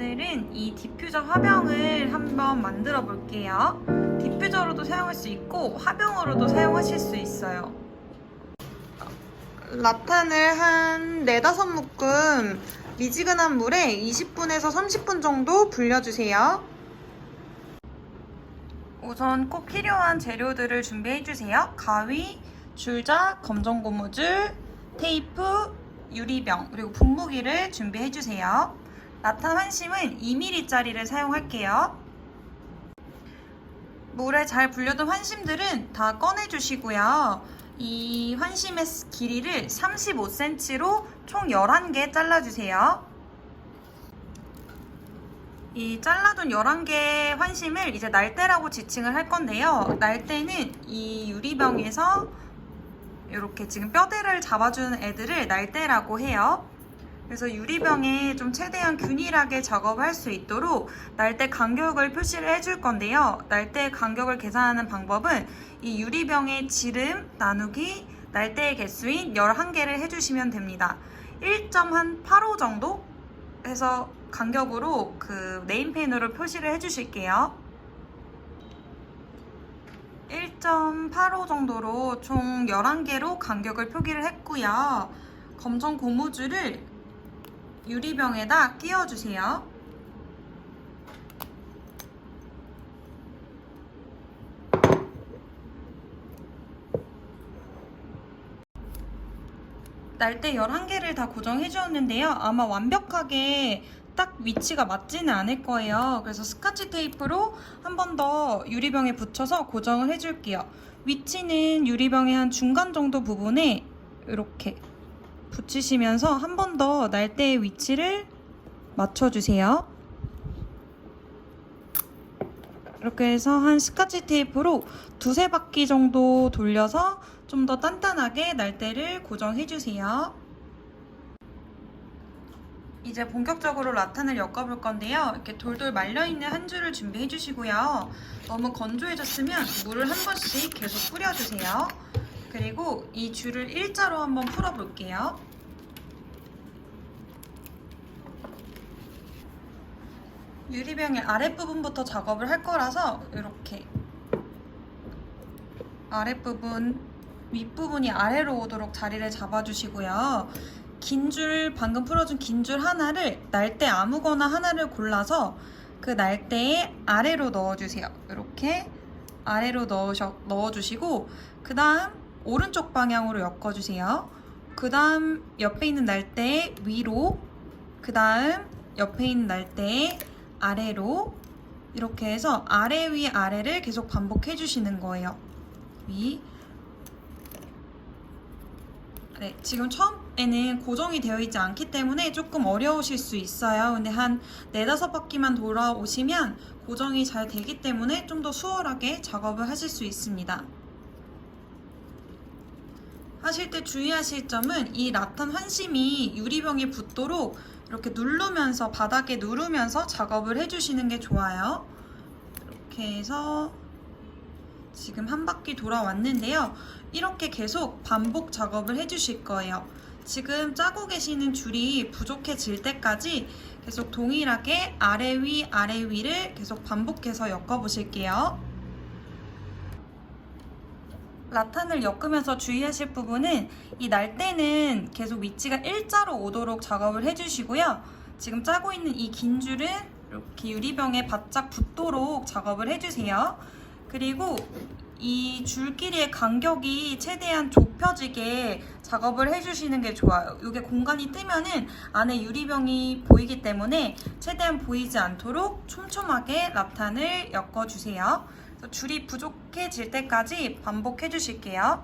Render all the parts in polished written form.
오늘은 이 디퓨저 화병을 한번 만들어 볼게요. 디퓨저로도 사용할 수 있고 화병으로도 사용하실 수 있어요. 라탄을 한 4-5묶음 미지근한 물에 20분에서 30분 정도 불려주세요. 우선 꼭 필요한 재료들을 준비해주세요. 가위, 줄자, 검정고무줄, 테이프, 유리병, 그리고 분무기를 준비해주세요. 라탄 환심은 2mm짜리를 사용할게요. 물에 잘 불려둔 환심들은 다 꺼내주시고요. 이 환심의 길이를 35cm로 총 11개 잘라주세요. 이 잘라둔 11개 환심을 이제 날대라고 지칭을 할 건데요. 날대는 이 유리병에서 이렇게 지금 뼈대를 잡아주는 애들을 날대라고 해요. 그래서 유리병에 좀 최대한 균일하게 작업을 할 수 있도록 날대 간격을 표시를 해줄 건데요. 날대 간격을 계산하는 방법은 이 유리병의 지름 나누기 날대의 개수인 11개를 해주시면 됩니다. 1.85 정도 해서 간격으로 그 네임펜으로 표시를 해주실게요. 1.85 정도로 총 11개로 간격을 표기를 했고요. 검정 고무줄을 유리병에다 끼워주세요. 날대 11개를 다 고정해 주었는데요. 아마 완벽하게 딱 위치가 맞지는 않을 거예요. 그래서 스카치 테이프로 한 번 더 유리병에 붙여서 고정을 해줄게요. 위치는 유리병의 한 중간 정도 부분에 이렇게 붙이시면서 한 번 더 날대의 위치를 맞춰주세요. 이렇게 해서 한 스카치 테이프로 2-3바퀴 정도 돌려서 좀 더 단단하게 날대를 고정해주세요. 이제 본격적으로 라탄을 엮어볼 건데요. 이렇게 돌돌 말려있는 한 줄을 준비해주시고요. 너무 건조해졌으면 물을 한 번씩 계속 뿌려주세요. 그리고 이 줄을 일자로 한번 풀어볼게요. 유리병의 아랫부분부터 작업을 할 거라서 이렇게 아랫부분, 윗부분이 아래로 오도록 자리를 잡아주시고요. 긴 줄, 방금 풀어준 긴 줄 하나를 날대 아무거나 하나를 골라서 그 날대의 아래로 넣어주세요. 이렇게 아래로 넣어주시고 그 다음 오른쪽 방향으로 엮어주세요. 그 다음 옆에 있는 날대의 위로, 그 다음 옆에 있는 날대의 아래로 이렇게 해서 아래 위 아래를 계속 반복해 주시는 거예요. 위. 네, 지금 처음에는 고정이 되어 있지 않기 때문에 조금 어려우실 수 있어요. 근데 한 4-5바퀴만 돌아오시면 고정이 잘 되기 때문에 좀 더 수월하게 작업을 하실 수 있습니다. 하실 때 주의하실 점은 이 라탄 환심이 유리병에 붙도록 이렇게 누르면서 바닥에 누르면서 작업을 해주시는 게 좋아요. 이렇게 해서 지금 한 바퀴 돌아왔는데요. 이렇게 계속 반복 작업을 해주실 거예요. 지금 짜고 계시는 줄이 부족해질 때까지 계속 동일하게 아래 위를 계속 반복해서 엮어 보실게요. 라탄을 엮으면서 주의하실 부분은 이 날대는 계속 위치가 일자로 오도록 작업을 해주시고요. 지금 짜고 있는 이 긴 줄은 이렇게 유리병에 바짝 붙도록 작업을 해주세요. 그리고 이 줄끼리의 간격이 최대한 좁혀지게 작업을 해주시는 게 좋아요. 이게 공간이 뜨면은 안에 유리병이 보이기 때문에 최대한 보이지 않도록 촘촘하게 라탄을 엮어주세요. 줄이 부족해질 때까지 반복해 주실게요.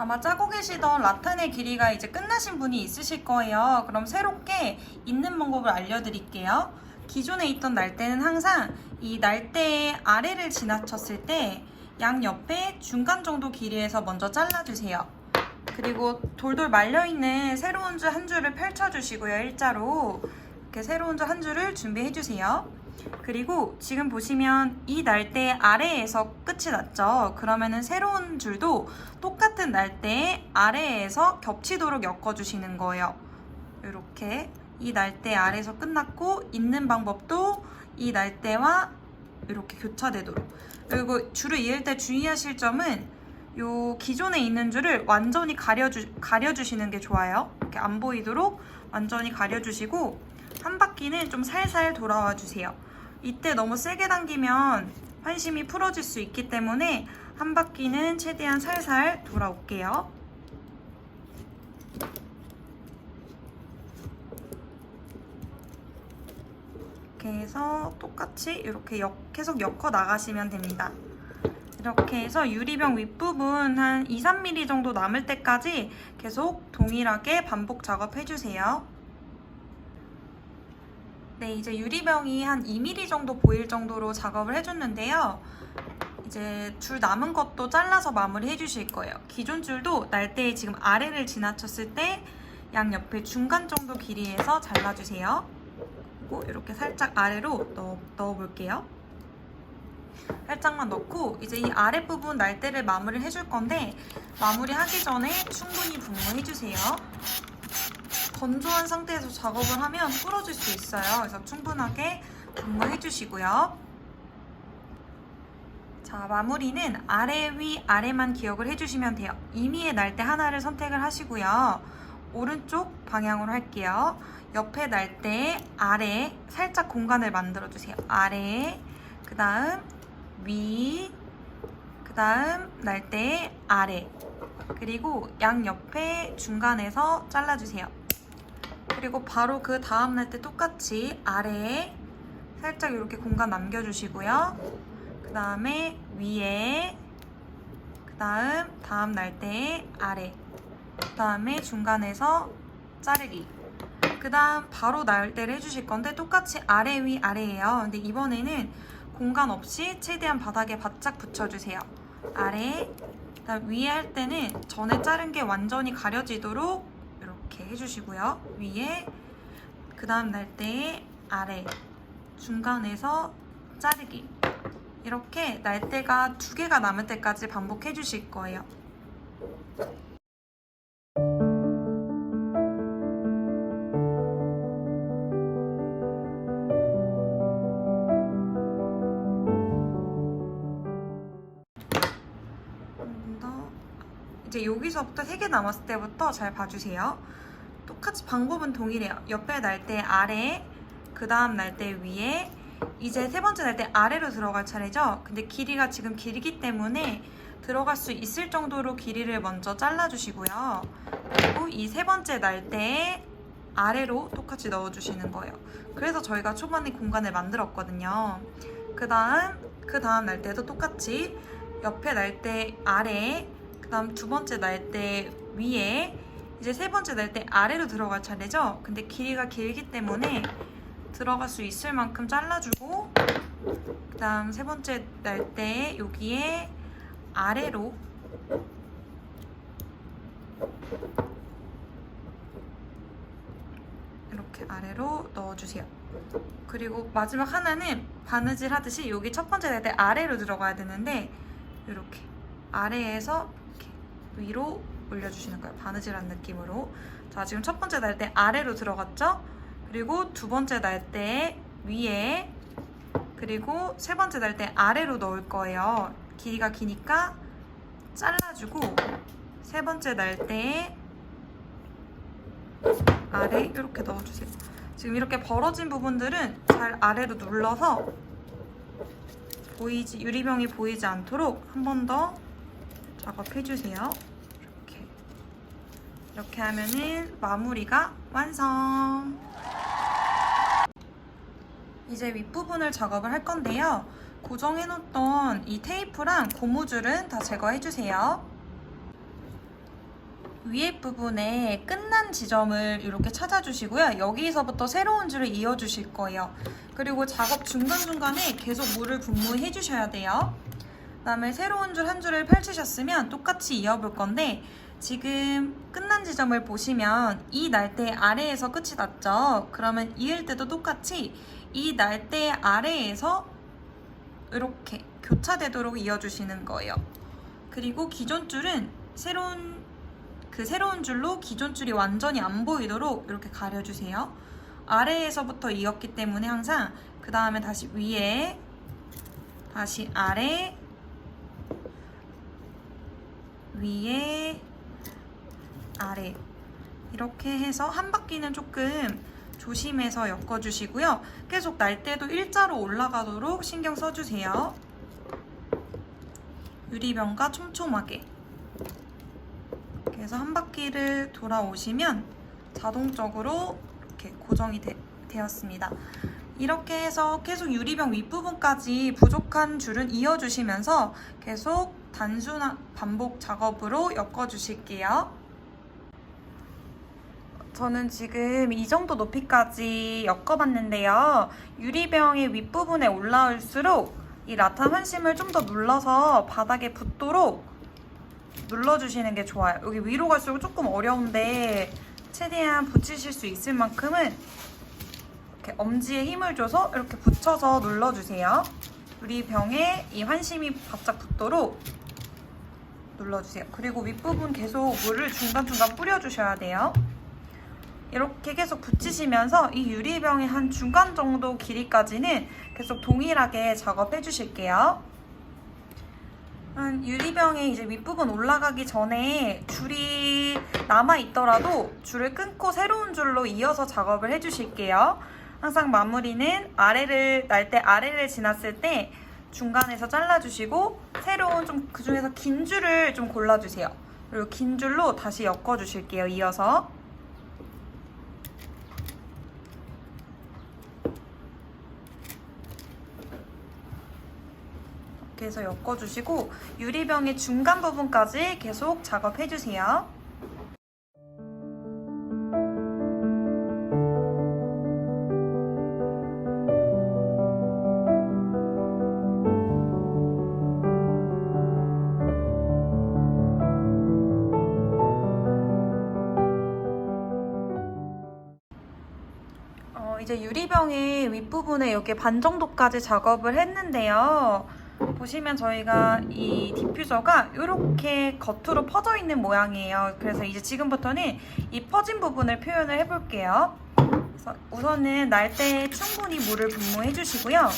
아마 짜고 계시던 라탄의 길이가 이제 끝나신 분이 있으실 거예요. 그럼 새롭게 있는 방법을 알려드릴게요. 기존에 있던 날대는 항상 이 날대의 아래를 지나쳤을 때 양옆에 중간 정도 길이에서 먼저 잘라주세요. 그리고 돌돌 말려있는 새로운 줄 한 줄을 펼쳐주시고요. 일자로 이렇게 새로운 줄 한 줄을 준비해주세요. 그리고 지금 보시면 이 날대 아래에서 끝이 났죠. 그러면은 새로운 줄도 똑같은 날대 아래에서 겹치도록 엮어주시는 거예요. 이렇게 이 날대 아래에서 끝났고 있는 방법도 이 날대와 이렇게 교차되도록. 그리고 줄을 이을 때 주의하실 점은 요 기존에 있는 줄을 완전히 가려주시는 게 좋아요. 이렇게 안 보이도록 완전히 가려주시고 한 바퀴는 좀 살살 돌아와 주세요. 이때 너무 세게 당기면 환심이 풀어질 수 있기 때문에 한 바퀴는 최대한 살살 돌아올게요. 이렇게 해서 똑같이 이렇게 계속 엮어 나가시면 됩니다. 이렇게 해서 유리병 윗부분 한 2-3mm 정도 남을 때까지 계속 동일하게 반복 작업해주세요. 네, 이제 유리병이 한 2mm 정도 보일 정도로 작업을 해줬는데요. 이제 줄 남은 것도 잘라서 마무리 해주실 거예요. 기존 줄도 날대의 지금 아래를 지나쳤을 때 양옆에 중간 정도 길이에서 잘라주세요. 그리고 이렇게 살짝 아래로 넣어볼게요. 살짝만 넣고 이제 이 아랫부분 날대를 마무리를 해줄 건데 마무리하기 전에 충분히 분무해주세요. 건조한 상태에서 작업을 하면 부러질 수 있어요. 그래서 충분하게 분무해주시고요. 자, 마무리는 아래, 위, 아래만 기억을 해주시면 돼요. 임의의 날대 하나를 선택을 하시고요. 오른쪽 방향으로 할게요. 옆에 날대 아래 살짝 공간을 만들어주세요. 아래, 그 다음 위, 그 다음 날대 아래, 그리고 양옆에 중간에서 잘라주세요. 그리고 바로 그 다음 날대 똑같이 아래에 살짝 이렇게 공간 남겨주시고요. 그 다음에 위에, 그 다음 날대 아래, 그 다음에 중간에서 자르기. 그 다음 바로 날대를 해주실 건데 똑같이 아래, 위, 아래예요. 근데 이번에는 공간 없이 최대한 바닥에 바짝 붙여주세요. 아래, 그 다음 위에 할 때는 전에 자른 게 완전히 가려지도록 이렇게 해주시고요. 위에, 그 다음 날대의 아래, 중간에서 자르기. 이렇게 날대가 2개가 남을 때까지 반복해 주실 거예요. 이제 여기서부터 3개 남았을 때부터 잘 봐주세요. 똑같이 방법은 동일해요. 옆에 날대 아래, 그 다음 날대 위에, 이제 3번째 날대 아래로 들어갈 차례죠. 근데 길이가 지금 길기 때문에 들어갈 수 있을 정도로 길이를 먼저 잘라주시고요. 그리고 이 3번째 날대에 아래로 똑같이 넣어주시는 거예요. 그래서 저희가 초반에 공간을 만들었거든요. 그 다음 날대도 똑같이 옆에 날대 아래, 그 다음 2번째 날대 위에, 이제 3번째 날대 아래로 들어갈 차례죠. 근데 길이가 길기 때문에 들어갈 수 있을 만큼 잘라주고, 그 다음 3번째 날대 여기에 아래로 이렇게 아래로 넣어주세요. 그리고 마지막 하나는 바느질 하듯이 여기 첫 번째 날대 아래로 들어가야 되는데 이렇게 아래에서 이렇게 위로 올려주시는 거예요. 바느질한 느낌으로. 자, 지금 첫 번째 날대 아래로 들어갔죠? 그리고 2번째 날대 위에, 그리고 3번째 날대 아래로 넣을 거예요. 길이가 기니까 잘라주고 3번째 날대 아래 이렇게 넣어주세요. 지금 이렇게 벌어진 부분들은 잘 아래로 눌러서 유리병이 보이지 않도록 한 번 더 작업해주세요. 이렇게 하면은 마무리가 완성! 이제 윗부분을 작업을 할 건데요. 고정해놓던 이 테이프랑 고무줄은 다 제거해주세요. 위에 부분에 끝난 지점을 이렇게 찾아주시고요. 여기서부터 새로운 줄을 이어주실 거예요. 그리고 작업 중간중간에 계속 물을 분무해 주셔야 돼요. 그 다음에 새로운 줄 한 줄을 펼치셨으면 똑같이 이어볼 건데, 지금 끝난 지점을 보시면 이 날대 아래에서 끝이 났죠. 그러면 이을 때도 똑같이 이 날대 아래에서 이렇게 교차되도록 이어주시는 거예요. 그리고 기존 줄은 새로운 줄로 기존 줄이 완전히 안 보이도록 이렇게 가려주세요. 아래에서부터 이었기 때문에 항상 그 다음에 다시 위에, 다시 아래, 위에, 아래, 이렇게 해서 한 바퀴는 조금 조심해서 엮어주시고요. 계속 날대도 일자로 올라가도록 신경 써주세요. 유리병과 촘촘하게. 그래서 한 바퀴를 돌아오시면 자동적으로 이렇게 고정이 되었습니다. 이렇게 해서 계속 유리병 윗부분까지 부족한 줄은 이어주시면서 계속 단순한 반복 작업으로 엮어주실게요. 저는 지금 이 정도 높이까지 엮어봤는데요. 유리병의 윗부분에 올라올수록 이 라탄 환심을 좀 더 눌러서 바닥에 붙도록 눌러주시는 게 좋아요. 여기 위로 갈수록 조금 어려운데 최대한 붙이실 수 있을 만큼은 이렇게 엄지에 힘을 줘서 이렇게 붙여서 눌러주세요. 유리병에 이 환심이 바짝 붙도록 눌러주세요. 그리고 윗부분 계속 물을 중간중간 뿌려주셔야 돼요. 이렇게 계속 붙이시면서 이 유리병의 한 중간 정도 길이까지는 계속 동일하게 작업해 주실게요. 유리병의 이제 윗부분 올라가기 전에 줄이 남아있더라도 줄을 끊고 새로운 줄로 이어서 작업을 해주실게요. 항상 마무리는 날대 아래를 지났을 때 중간에서 잘라주시고 새로운 좀 그중에서 긴 줄을 좀 골라주세요. 그리고 긴 줄로 다시 엮어주실게요. 이어서. 이렇게 해서 엮어주시고 유리병의 중간 부분까지 계속 작업해주세요. 이제 유리병의 윗부분에 여기 반 정도까지 작업을 했는데요. 보시면 저희가 이 디퓨저가 이렇게 겉으로 퍼져 있는 모양이에요. 그래서 이제 지금부터는 이 퍼진 부분을 표현을 해볼게요. 그래서 우선은 날대에 충분히 물을 분무해 주시고요.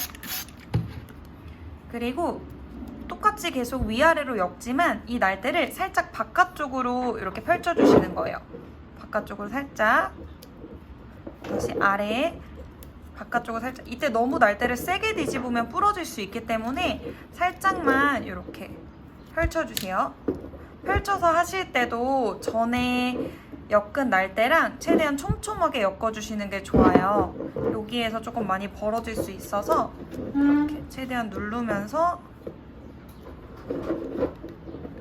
그리고 똑같이 계속 위아래로 엮지만 이 날대를 살짝 바깥쪽으로 이렇게 펼쳐주시는 거예요. 바깥쪽으로 살짝, 다시 아래에, 바깥쪽으로 살짝. 이때 너무 날대를 세게 뒤집으면 부러질 수 있기 때문에 살짝만 이렇게 펼쳐주세요. 펼쳐서 하실 때도 전에 엮은 날대랑 최대한 촘촘하게 엮어주시는 게 좋아요. 여기에서 조금 많이 벌어질 수 있어서 이렇게 최대한 누르면서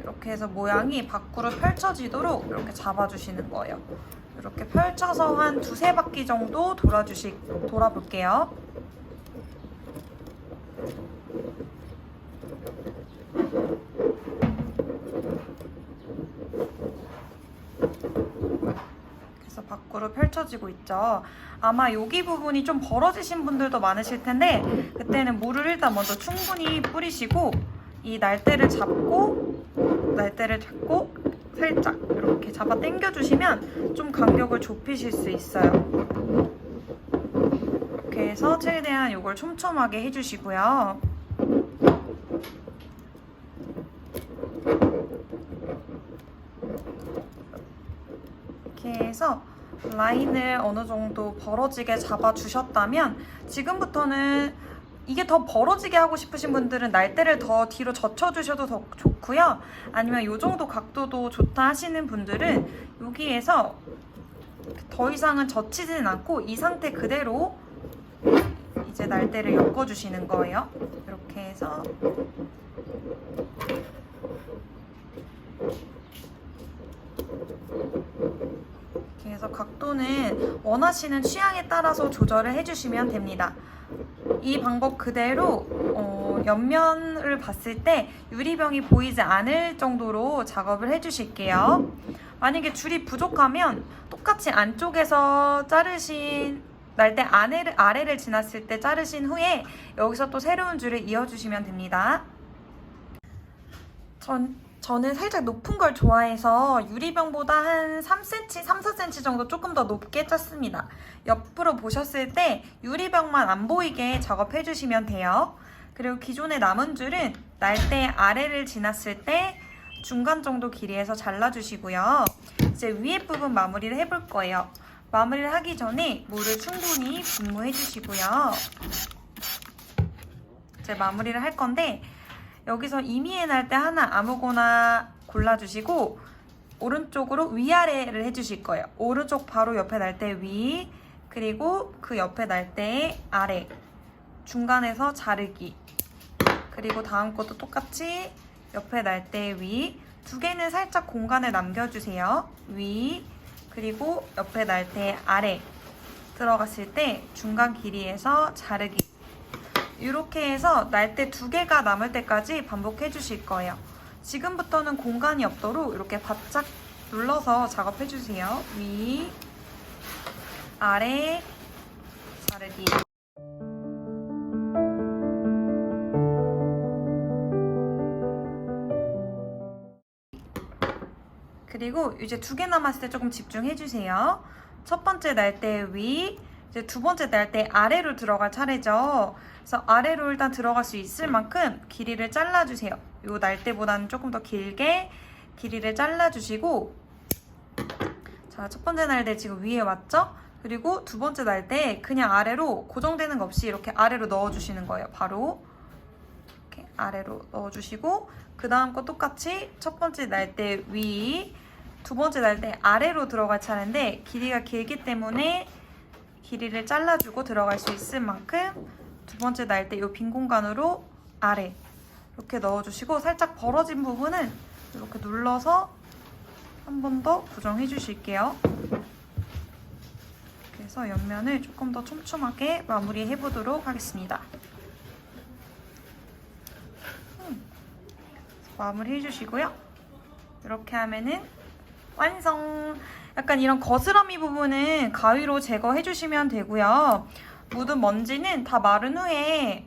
이렇게 해서 모양이 밖으로 펼쳐지도록 이렇게 잡아주시는 거예요. 이렇게 펼쳐서 한 두세 바퀴 정도 돌아볼게요. 그래서 밖으로 펼쳐지고 있죠. 아마 여기 부분이 좀 벌어지신 분들도 많으실 텐데 그때는 물을 일단 먼저 충분히 뿌리시고 이 날대를 잡고 살짝 이렇게 잡아 당겨 주시면 좀 간격을 좁히실 수 있어요. 이렇게 해서 최대한 이걸 촘촘하게 해주시고요. 이렇게 해서 라인을 어느 정도 벌어지게 잡아주셨다면 지금부터는 이게 더 벌어지게 하고 싶으신 분들은 날대를 더 뒤로 젖혀주셔도 더 좋고요. 아니면 이 정도 각도도 좋다 하시는 분들은 여기에서 더 이상은 젖히지는 않고 이 상태 그대로 이제 날대를 엮어주시는 거예요. 이렇게 해서 이렇게 해서 각도는 원하시는 취향에 따라서 조절을 해주시면 됩니다. 이 방법 그대로 옆면을 봤을 때 유리병이 보이지 않을 정도로 작업을 해주실게요. 만약에 줄이 부족하면 똑같이 안쪽에서 자르신 날대 아래를 지났을 때 자르신 후에 여기서 또 새로운 줄을 이어주시면 됩니다. 저는 살짝 높은 걸 좋아해서 유리병보다 한 3cm, 3, 4cm 정도 조금 더 높게 짰습니다. 옆으로 보셨을 때 유리병만 안 보이게 작업해 주시면 돼요. 그리고 기존의 남은 줄은 날대 아래를 지났을 때 중간 정도 길이에서 잘라주시고요. 이제 위에 부분 마무리를 해볼 거예요. 마무리를 하기 전에 물을 충분히 분무해 주시고요. 이제 마무리를 할 건데 여기서 이미의 날대 하나 아무거나 골라주시고 오른쪽으로 위아래를 해주실 거예요. 오른쪽 바로 옆에 날대 위, 그리고 그 옆에 날대 아래, 중간에서 자르기, 그리고 다음 것도 똑같이 옆에 날대 위, 두 개는 살짝 공간을 남겨주세요. 위, 그리고 옆에 날대 아래 들어갔을 때 중간 길이에서 자르기. 이렇게 해서 날대 두 개가 남을 때까지 반복해 주실 거예요. 지금부터는 공간이 없도록 이렇게 바짝 눌러서 작업해 주세요. 위, 아래, 자르기. 그리고 이제 두 개 남았을 때 조금 집중해 주세요. 첫 번째 날대 위, 이제 두 번째 날대 아래로 들어갈 차례죠. 그래서 아래로 일단 들어갈 수 있을 만큼 길이를 잘라주세요. 요 날대보다는 조금 더 길게 길이를 잘라주시고, 자, 첫 번째 날대 지금 위에 왔죠? 그리고 두 번째 날대 그냥 아래로 고정되는 거 없이 이렇게 아래로 넣어주시는 거예요. 바로 이렇게 아래로 넣어주시고, 그 다음 거 똑같이 첫 번째 날대 위, 두 번째 날대 아래로 들어갈 차례인데 길이가 길기 때문에 길이를 잘라주고 들어갈 수 있을 만큼 두 번째 날대 이 빈 공간으로 아래 이렇게 넣어주시고, 살짝 벌어진 부분은 이렇게 눌러서 한 번 더 고정해 주실게요. 그래서 옆면을 조금 더 촘촘하게 마무리해 보도록 하겠습니다. 마무리 해주시고요. 이렇게 하면은 완성! 약간 이런 거스러미 부분은 가위로 제거해 주시면 되고요. 묻은 먼지는 다 마른 후에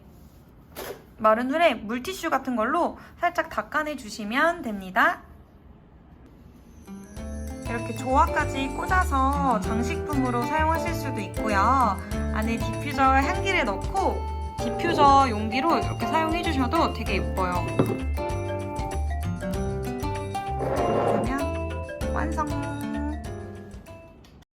물티슈 같은 걸로 살짝 닦아내 주시면 됩니다. 이렇게 조화까지 꽂아서 장식품으로 사용하실 수도 있고요. 안에 디퓨저 향기를 넣고 디퓨저 용기로 이렇게 사용해 주셔도 되게 예뻐요. 그러면 완성!